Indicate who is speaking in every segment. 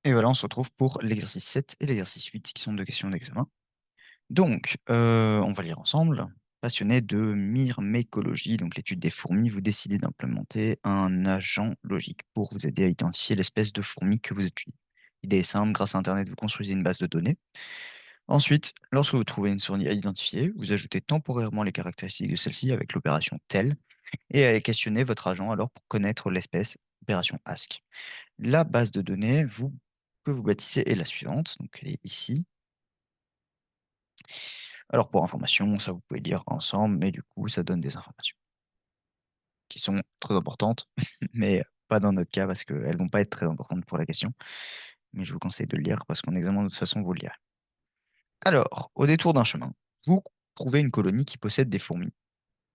Speaker 1: Et voilà, on se retrouve pour l'exercice 7 et l'exercice 8 qui sont deux questions d'examen. Donc, on va lire ensemble. Passionné de myrmécologie, donc l'étude des fourmis, vous décidez d'implémenter un agent logique pour vous aider à identifier l'espèce de fourmi que vous étudiez. L'idée est simple, grâce à Internet, vous construisez une base de données. Ensuite, lorsque vous trouvez une souris à identifier, vous ajoutez temporairement les caractéristiques de celle-ci avec l'opération tel et allez questionner votre agent alors pour connaître l'espèce, opération ask. La base de données que vous bâtissez est la suivante, donc elle est ici. Alors pour information, ça vous pouvez lire ensemble, mais du coup ça donne des informations qui sont très importantes, mais pas dans notre cas parce qu'elles vont pas être très importantes pour la question. Mais je vous conseille de le lire parce qu'en examen de toute façon vous le lirez. Alors, au détour d'un chemin, vous trouvez une colonie qui possède des fourmis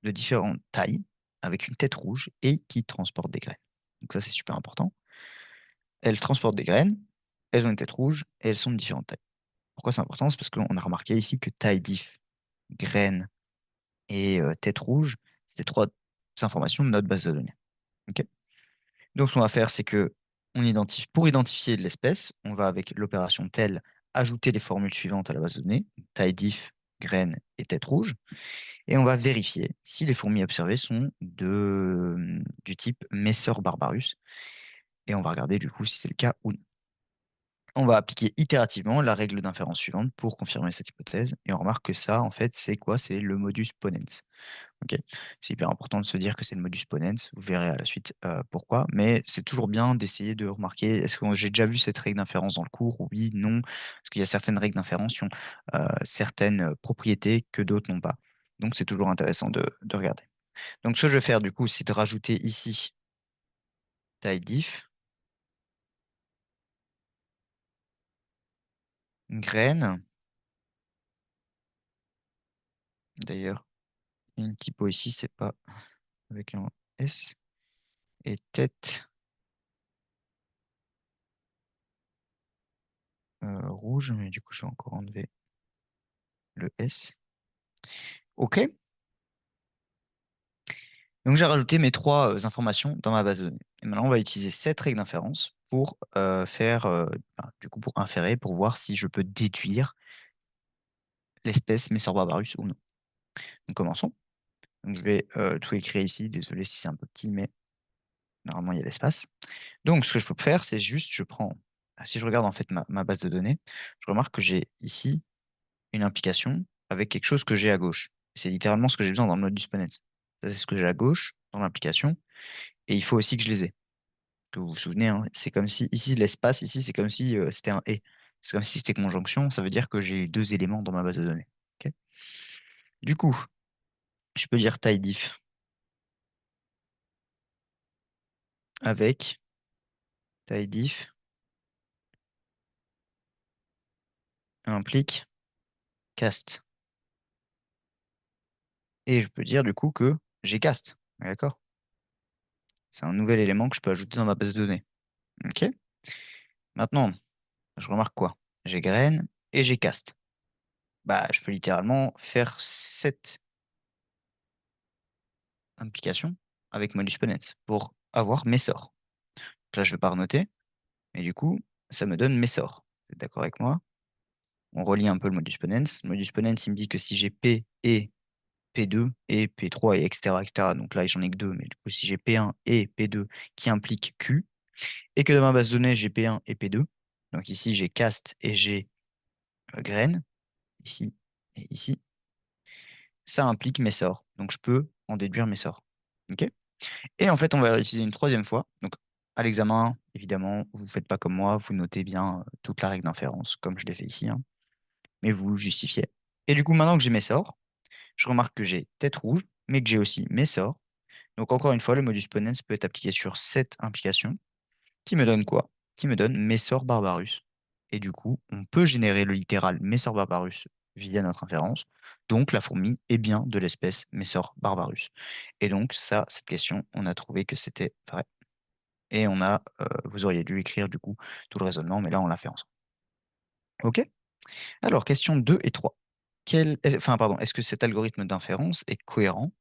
Speaker 1: de différentes tailles, avec une tête rouge et qui transportent des graines. Donc ça c'est super important. Elles transportent des graines, elles ont une tête rouge et elles sont de différentes tailles. Pourquoi c'est important? C'est parce qu'on a remarqué ici que taille diff, graines et tête rouge, c'était trois informations de notre base de données. Ok. Donc, ce qu'on va faire, c'est que pour identifier l'espèce, on va avec l'opération tel ajouter les formules suivantes à la base de données, taille diff, graines et tête rouge, et on va vérifier si les fourmis observées sont du type Messor barbarus, et on va regarder du coup si c'est le cas ou non. On va appliquer itérativement la règle d'inférence suivante pour confirmer cette hypothèse. Et on remarque que ça, en fait, c'est quoi? C'est le modus ponens. Ok. C'est hyper important de se dire que c'est le modus ponens. Vous verrez à la suite pourquoi. Mais c'est toujours bien d'essayer de remarquer, est-ce que j'ai déjà vu cette règle d'inférence dans le cours? Oui, non. Parce qu'il y a certaines règles d'inférence qui ont certaines propriétés que d'autres n'ont pas. Donc c'est toujours intéressant de regarder. Donc ce que je vais faire du coup, c'est de rajouter ici taille diff, graine. D'ailleurs, une typo ici, c'est pas avec un S. Et tête rouge, mais du coup, je vais encore enlever le S. OK. Donc, j'ai rajouté mes trois informations dans ma base de données. Et maintenant, on va utiliser cette règle d'inférence pour du coup, pour inférer, pour voir si je peux déduire l'espèce Messorbarbarus ou non. Donc, commençons. Donc, je vais tout écrire ici. Désolé si c'est un peu petit, mais normalement, il y a l'espace. Donc, ce que je peux faire, c'est juste, si je regarde en fait ma base de données, je remarque que j'ai ici une implication avec quelque chose que j'ai à gauche. C'est littéralement ce que j'ai besoin dans le modus ponens. Ça, c'est ce que j'ai à gauche dans l'implication. Et il faut aussi que je les ai. Que vous vous souvenez, hein, c'est comme si, ici, l'espace, ici, c'est comme si c'était un et. C'est comme si c'était conjonction. Ça veut dire que j'ai deux éléments dans ma base de données. Ok. Du coup, je peux dire taille diff avec taille diff implique cast. Et je peux dire du coup que j'ai cast. D'accord? C'est un nouvel élément que je peux ajouter dans ma base de données. Ok. Maintenant, je remarque quoi? J'ai graine et j'ai cast. Bah, je peux littéralement faire cette implication avec modus ponens pour avoir mes sorts. Là, je ne vais pas renoter, mais du coup, ça me donne mes sorts. Vous êtes d'accord avec moi? On relie un peu le modus ponens. Le modus ponens, il me dit que si j'ai P et P2 et P3 et etc., etc., donc là, j'en ai que deux, mais du coup, si j'ai P1 et P2 qui impliquent Q, et que dans ma base de données, j'ai P1 et P2, donc ici, j'ai cast et j'ai graine, ici et ici, ça implique mes sorts. Donc, je peux en déduire mes sorts. OK? Et en fait, on va utiliser une troisième fois. Donc, à l'examen, évidemment, vous ne faites pas comme moi, vous notez bien toute la règle d'inférence, comme je l'ai fait ici, hein, mais vous justifiez. Et du coup, maintenant que j'ai mes sorts, je remarque que j'ai tête rouge, mais que j'ai aussi mes sorts. Donc, encore une fois, le modus ponens peut être appliqué sur cette implication, qui me donne quoi? Qui me donne mes sorts barbarus. Et du coup, on peut générer le littéral Messor barbarus via notre inférence. Donc, la fourmi est bien de l'espèce Messor barbarus. Et donc, ça, cette question, on a trouvé que c'était vrai. Et vous auriez dû écrire du coup tout le raisonnement, mais là, on l'a fait ensemble. OK? Alors, question 2 et 3. Est-ce que cet algorithme d'inférence est cohérent?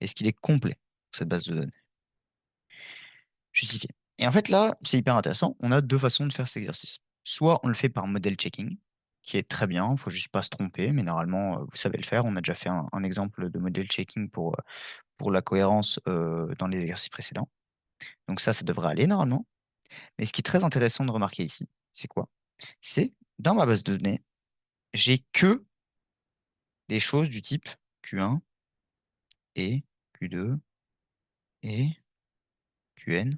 Speaker 1: Est-ce qu'il est complet pour cette base de données? Justifié. Et en fait, là, c'est hyper intéressant. On a deux façons de faire cet exercice. soit on le fait par model checking, qui est très bien, il faut juste pas se tromper, mais normalement, vous savez le faire. On a déjà fait un exemple de model checking pour la cohérence, dans les exercices précédents. Donc ça devrait aller normalement. Mais ce qui est très intéressant de remarquer ici, c'est quoi? C'est dans ma base de données, j'ai que des choses du type Q1 et Q2 et Qn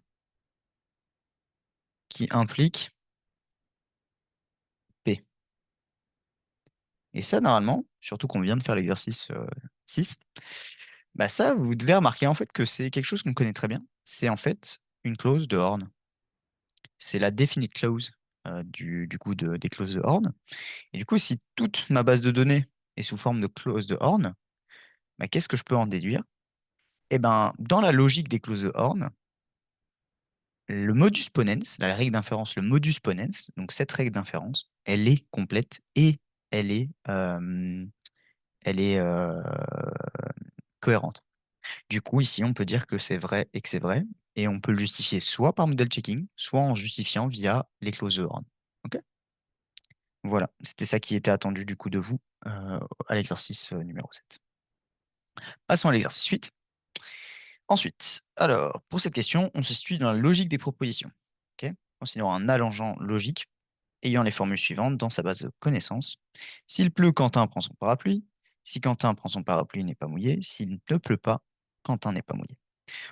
Speaker 1: qui impliquent P. Et ça, normalement, surtout qu'on vient de faire l'exercice 6, bah ça, vous devez remarquer en fait que c'est quelque chose qu'on connaît très bien. C'est en fait une clause de Horn. C'est la definite clause du coup des clauses de Horn. Et du coup, si toute ma base de données est sous forme de clause de Horn, bah, qu'est-ce que je peux en déduire? Eh ben, dans la logique des clauses de Horn, le modus ponens, la règle d'inférence, le modus ponens, donc cette règle d'inférence, elle est complète et elle est, euh, elle est cohérente. Du coup, ici, on peut dire que c'est vrai et que c'est vrai, et on peut le justifier soit par model checking, soit en justifiant via les clauses de Horn. Ok. Voilà, c'était ça qui était attendu du coup de vous à l'exercice numéro 7. Passons à l'exercice 8. Ensuite, alors, pour cette question, on se situe dans la logique des propositions. Ok. Considérons un allongeant logique ayant les formules suivantes dans sa base de connaissances. S'il pleut, Quentin prend son parapluie. Si Quentin prend son parapluie, il n'est pas mouillé. S'il ne pleut pas, Quentin n'est pas mouillé.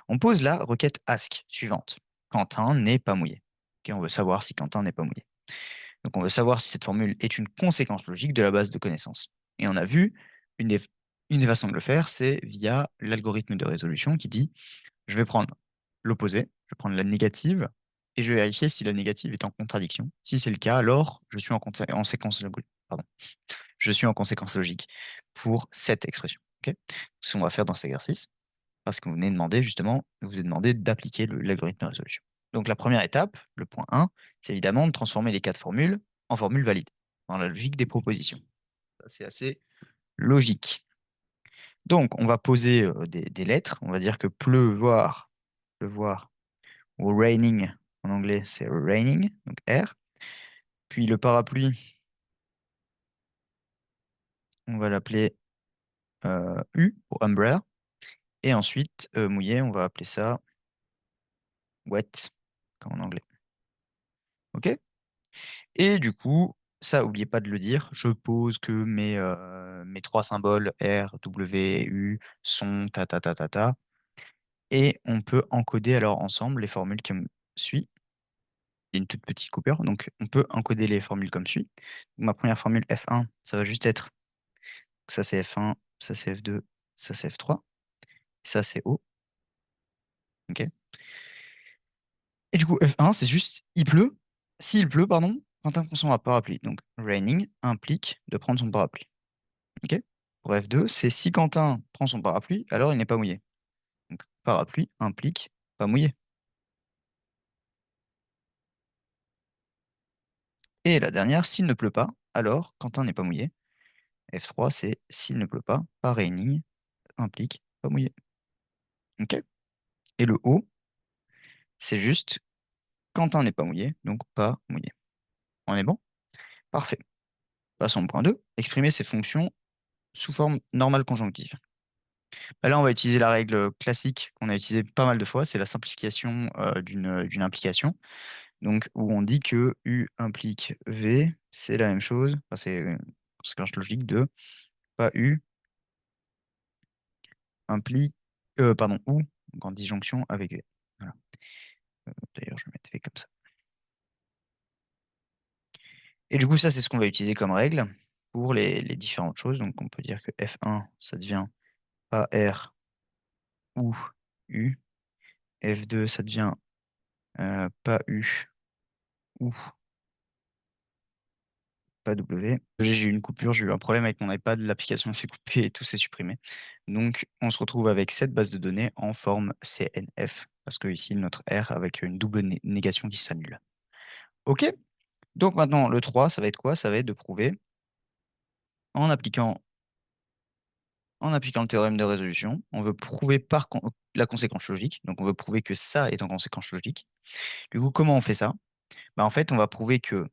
Speaker 1: On pose la requête ask suivante. Quentin n'est pas mouillé. Ok, on veut savoir si Quentin n'est pas mouillé. Donc on veut savoir si cette formule est une conséquence logique de la base de connaissances. Et on a vu, une des, une des façons de le faire, c'est via l'algorithme de résolution qui dit, je vais prendre l'opposé, je vais prendre la négative, et je vais vérifier si la négative est en contradiction. Si c'est le cas, alors je suis en séquence, pardon, je suis en conséquence logique pour cette expression. Ok. Ce qu'on va faire dans cet exercice, parce que vous venez demander justement, vous est demandé d'appliquer l'algorithme de résolution. Donc la première étape, le point 1, c'est évidemment de transformer les quatre formules en formules valides, dans la logique des propositions. C'est assez logique. Donc on va poser des lettres, on va dire que pleuvoir, ou raining en anglais c'est raining, donc R. Puis le parapluie, on va l'appeler U pour umbrella. Et ensuite, mouillé, on va appeler ça wet, comme en anglais. OK? Et du coup, ça, oubliez pas de le dire, je pose que mes trois symboles R, W et U sont ta ta ta ta ta. Et on peut encoder alors ensemble les formules comme suit. Il y a une toute petite coupure, donc on peut encoder les formules comme suit. Donc, ma première formule F1, ça va juste être, ça c'est F1, ça c'est F2, ça c'est F3, ça c'est O. OK? Et du coup, F1, c'est juste, il pleut. S'il pleut, pardon, Quentin prend son parapluie. Donc, raining implique de prendre son parapluie. OK? Pour F2, c'est si Quentin prend son parapluie, alors il n'est pas mouillé. Donc, parapluie implique pas mouillé. Et la dernière, s'il ne pleut pas, alors Quentin n'est pas mouillé. F3, c'est s'il ne pleut pas, pas raining implique pas mouillé. OK? Et le O, c'est juste Quentin n'est pas mouillé, donc pas mouillé. On est bon? Parfait. Passons au point 2. Exprimer ces fonctions sous forme normale conjonctive. Bah là, on va utiliser la règle classique qu'on a utilisée pas mal de fois, c'est la simplification d'une implication. Donc, où on dit que U implique V, c'est la même chose, enfin, c'est une conséquence logique de pas U implique, pardon, ou, donc en disjonction avec V. Voilà. D'ailleurs, je vais mettre V comme ça. Et du coup, ça, c'est ce qu'on va utiliser comme règle pour les différentes choses. Donc, on peut dire que F1, ça devient pas R ou U. F2, ça devient pas U ou pas W. J'ai eu une coupure, j'ai eu un problème avec mon iPad, l'application s'est coupée et tout s'est supprimé. Donc, on se retrouve avec cette base de données en forme CNF, parce que ici, notre R avec une double négation qui s'annule. OK? Donc maintenant, le 3, ça va être quoi? Ça va être de prouver, en appliquant, en appliquant le théorème de résolution, on veut prouver par la conséquence logique. Donc, on veut prouver que ça est en conséquence logique. Du coup, comment on fait ça? Bah, en fait, on va prouver que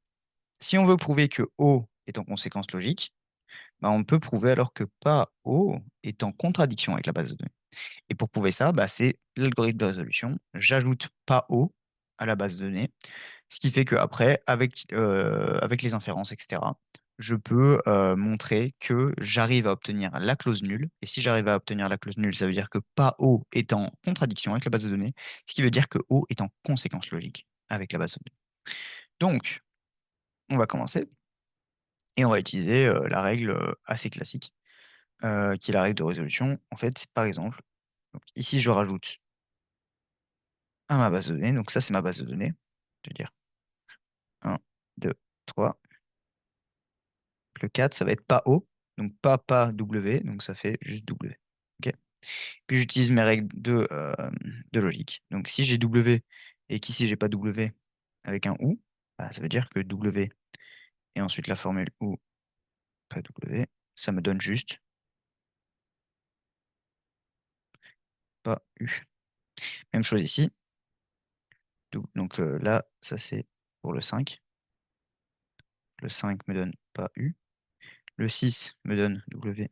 Speaker 1: Si on veut prouver que O est en conséquence logique, bah, on peut prouver alors que pas O est en contradiction avec la base de données. Et pour prouver ça, bah, c'est l'algorithme de résolution. J'ajoute pas O à la base de données, ce qui fait qu'après, avec les inférences, etc., je peux montrer que j'arrive à obtenir la clause nulle. Et si j'arrive à obtenir la clause nulle, ça veut dire que pas O est en contradiction avec la base de données, ce qui veut dire que O est en conséquence logique avec la base de données. Donc, on va commencer et on va utiliser la règle assez classique, qui est la règle de résolution. En fait, c'est par exemple, donc ici, je rajoute à ma base de données. Donc ça, c'est ma base de données. Je veux dire 1, 2, 3. Le 4, ça va être pas O, donc pas W, donc ça fait juste W. Ok. Puis j'utilise mes règles de logique. Donc si j'ai W et qu'ici j'ai pas W avec un OU, bah, ça veut dire que W et ensuite la formule OU, pas W, ça me donne juste pas U. Même chose ici. Donc là, ça c'est pour le 5. Le 5 me donne pas U. Le 6 me donne W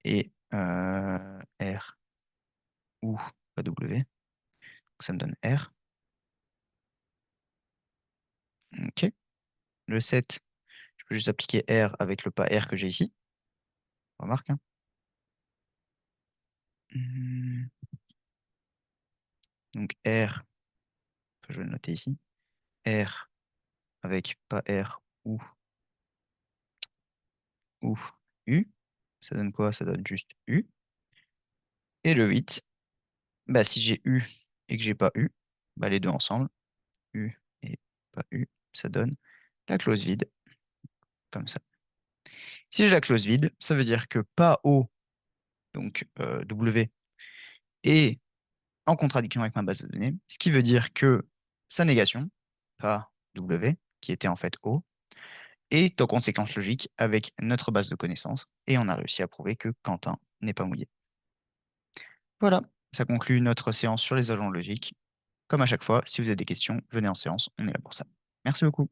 Speaker 1: et R ou pas W. Donc ça me donne R. Ok. Le 7, je peux juste appliquer R avec le pas R que j'ai ici. Remarque, hein. Hmm. Donc R, je vais le noter ici. R avec pas R ou U. Ça donne quoi? Ça donne juste U. Et le 8, bah, si j'ai U et que j'ai pas U, bah, les deux ensemble, U et pas U, ça donne la clause vide, comme ça. Si j'ai la clause vide, ça veut dire que pas O, donc W, est en contradiction avec ma base de données, ce qui veut dire que sa négation, pas W, qui était en fait O, est en conséquence logique avec notre base de connaissances, et on a réussi à prouver que Quentin n'est pas mouillé. Voilà, ça conclut notre séance sur les agents logiques. Comme à chaque fois, si vous avez des questions, venez en séance, on est là pour ça. Merci beaucoup.